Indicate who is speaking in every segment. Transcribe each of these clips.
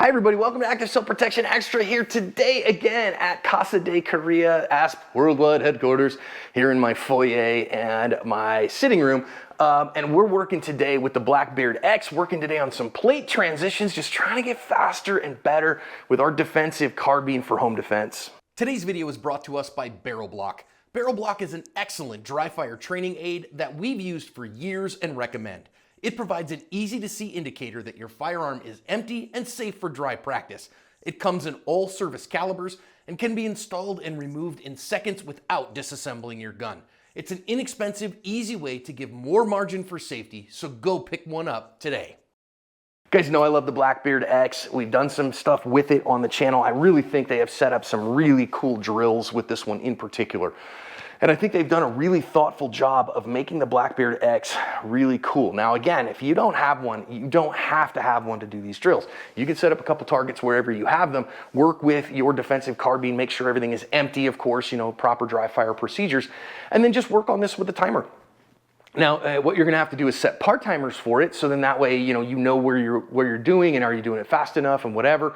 Speaker 1: Hi everybody, welcome to Active Self Protection Extra here today again at Casa de Korea, ASP Worldwide Headquarters here in my foyer and my sitting room. And we're working today with the Blackbeard X, working today on some plate transitions, just trying to get faster and better with our defensive carbine for home defense.
Speaker 2: Today's video is brought to us by Barrel Block. Barrel Block is an excellent dry fire training aid that we've used for years and recommend. It provides an easy-to-see indicator that your firearm is empty and safe for dry practice. It comes in all service calibers and can be installed and removed in seconds without disassembling your gun. It's an inexpensive, easy way to give more margin for safety, so go pick one up today.
Speaker 1: You guys know I love the Blackbeard X. We've done some stuff with it on the channel. I really think they have set up some really cool drills with this one in particular. And I think they've done a really thoughtful job of making the Blackbeard X really cool. Now again, if you don't have one, you don't have to have one to do these drills. You can set up a couple targets wherever you have them, work with your defensive carbine, make sure everything is empty, of course, proper dry fire procedures, and then just work on this with the timer. Now, what you're gonna have to do is set part timers for it, so then that way, you know where you're doing and are you doing it fast enough and whatever.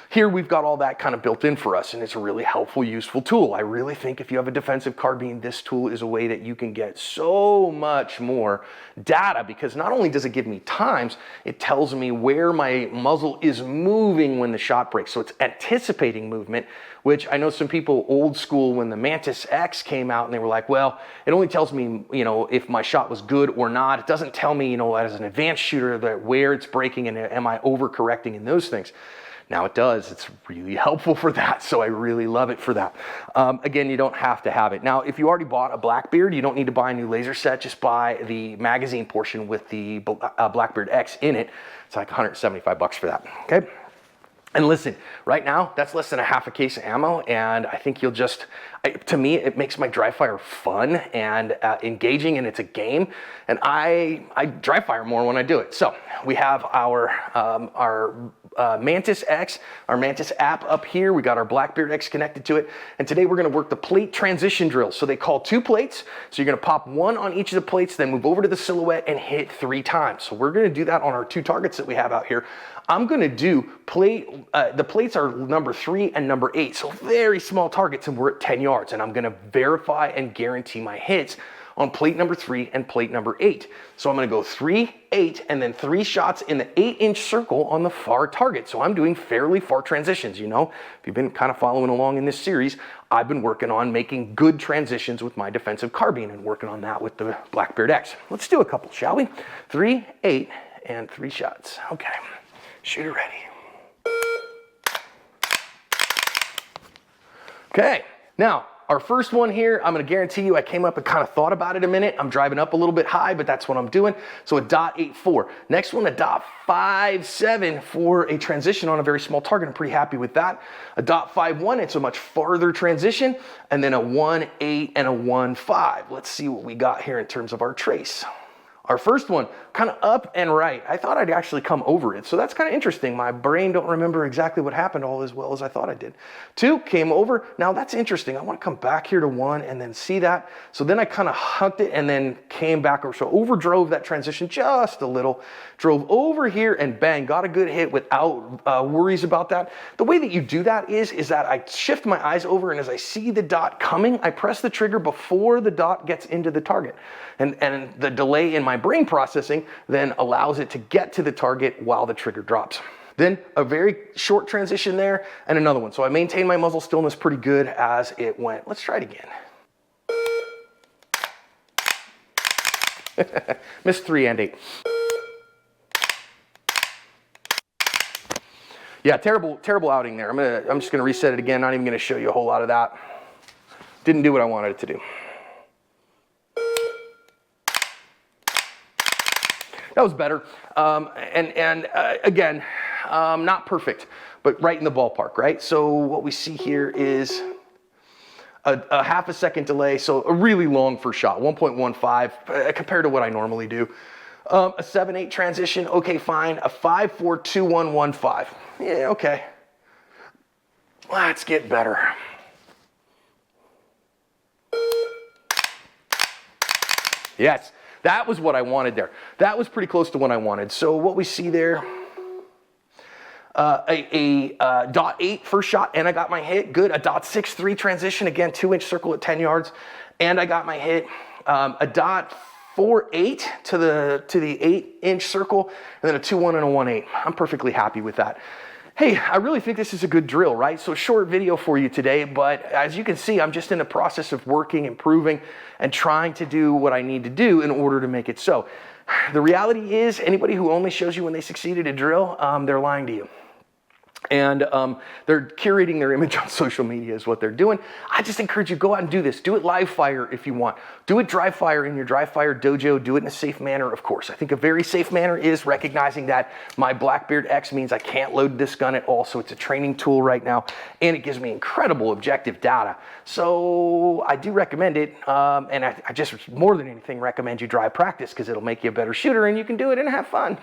Speaker 1: Here we've got all that kind of built in for us, and it's a really helpful, useful tool. I really think if you have a defensive carbine, this tool is a way that you can get so much more data, because not only does it give me times, it tells me where my muzzle is moving when the shot breaks. So it's anticipating movement, which I know some people old school when the Mantis X came out and they were like, well, it only tells me, if my shot was good or not. It doesn't tell me, as an advanced shooter, that where it's breaking and am I overcorrecting in those things. Now it does, it's really helpful for that, so I really love it for that. Again, you don't have to have it. Now, if you already bought a Blackbeard, you don't need to buy a new laser set, just buy the magazine portion with the Blackbeard X in it. It's like 175 bucks for that, okay? And listen, right now, that's less than a half a case of ammo, and I think you'll just, to me, it makes my dry fire fun and engaging, and it's a game, and I dry fire more when I do it. So we have our Mantis X, our Mantis app up here. We got our Blackbeard X connected to it, and today we're gonna work the plate transition drill. So they call 2 plates, so you're gonna pop 1 on each of the plates, then move over to the silhouette and hit 3 times. So we're gonna do that on our 2 targets that we have out here. I'm gonna do the plates are number 3 and number 8, so very small targets, and we're at 10 yards, and I'm gonna verify and guarantee my hits on plate number 3 and plate number 8. So I'm gonna go 3, 8, and then 3 shots in the 8-inch circle on the far target. So I'm doing fairly far transitions, If you've been kind of following along in this series, I've been working on making good transitions with my defensive carbine and working on that with the Blackbeard X. Let's do a couple, shall we? 3, 8, and 3 shots. Okay. Shooter ready. Okay, now our first one here, I'm gonna guarantee you I came up and kind of thought about it a minute. I'm driving up a little bit high, but that's what I'm doing. So a .84. Next one, a .57 for a transition on a very small target. I'm pretty happy with that. A .51, it's a much farther transition. And then a 1.8 and a 1.5. Let's see what we got here in terms of our trace. Our first one, kind of up and right. I thought I'd actually come over it, so that's kind of interesting. My brain don't remember exactly what happened all as well as I thought I did. 2 came over. Now that's interesting. I want to come back here to 1 and then see that. So then I kind of hucked it and then came back over. So overdrove that transition just a little. Drove over here and bang, got a good hit without worries about that. The way that you do that is that I shift my eyes over, and as I see the dot coming, I press the trigger before the dot gets into the target. And the delay in my brain processing then allows it to get to the target while the trigger drops. Then a very short transition there and another one. So I maintained my muzzle stillness pretty good as it went. Let's try it again. Missed 3 and 8. Yeah, terrible outing there. I'm just gonna reset it again. Not even gonna show you a whole lot of that. Didn't do what I wanted it to do. That was better, again, not perfect, but right in the ballpark, right? So what we see here is a half a second delay, so a really long first shot, 1.15 compared to what I normally do. A 7-8 transition, okay, fine. A 5-4, 2-1, 1-5. Yeah, okay. Let's get better. Yes. That was what I wanted there. That was pretty close to what I wanted. So what we see there, .8 first shot, and I got my hit. Good. A .63 transition, again, 2-inch circle at 10 yards, and I got my hit. A .48 to the 8-inch circle, and then a 2-1 and a 1-8. I'm perfectly happy with that. Hey, I really think this is a good drill, right? So short video for you today, but as you can see, I'm just in the process of working, improving, and trying to do what I need to do in order to make it so. The reality is, anybody who only shows you when they succeed at a drill, they're lying to you. And they're curating their image on social media is what they're doing. I just encourage you, go out and do this. Do it live fire if you want. Do it dry fire in your dry fire dojo. Do it in a safe manner, of course. I think a very safe manner is recognizing that my Blackbeard X means I can't load this gun at all, so it's a training tool right now, and it gives me incredible objective data. So I do recommend it, and I just more than anything recommend you dry practice because it'll make you a better shooter and you can do it and have fun.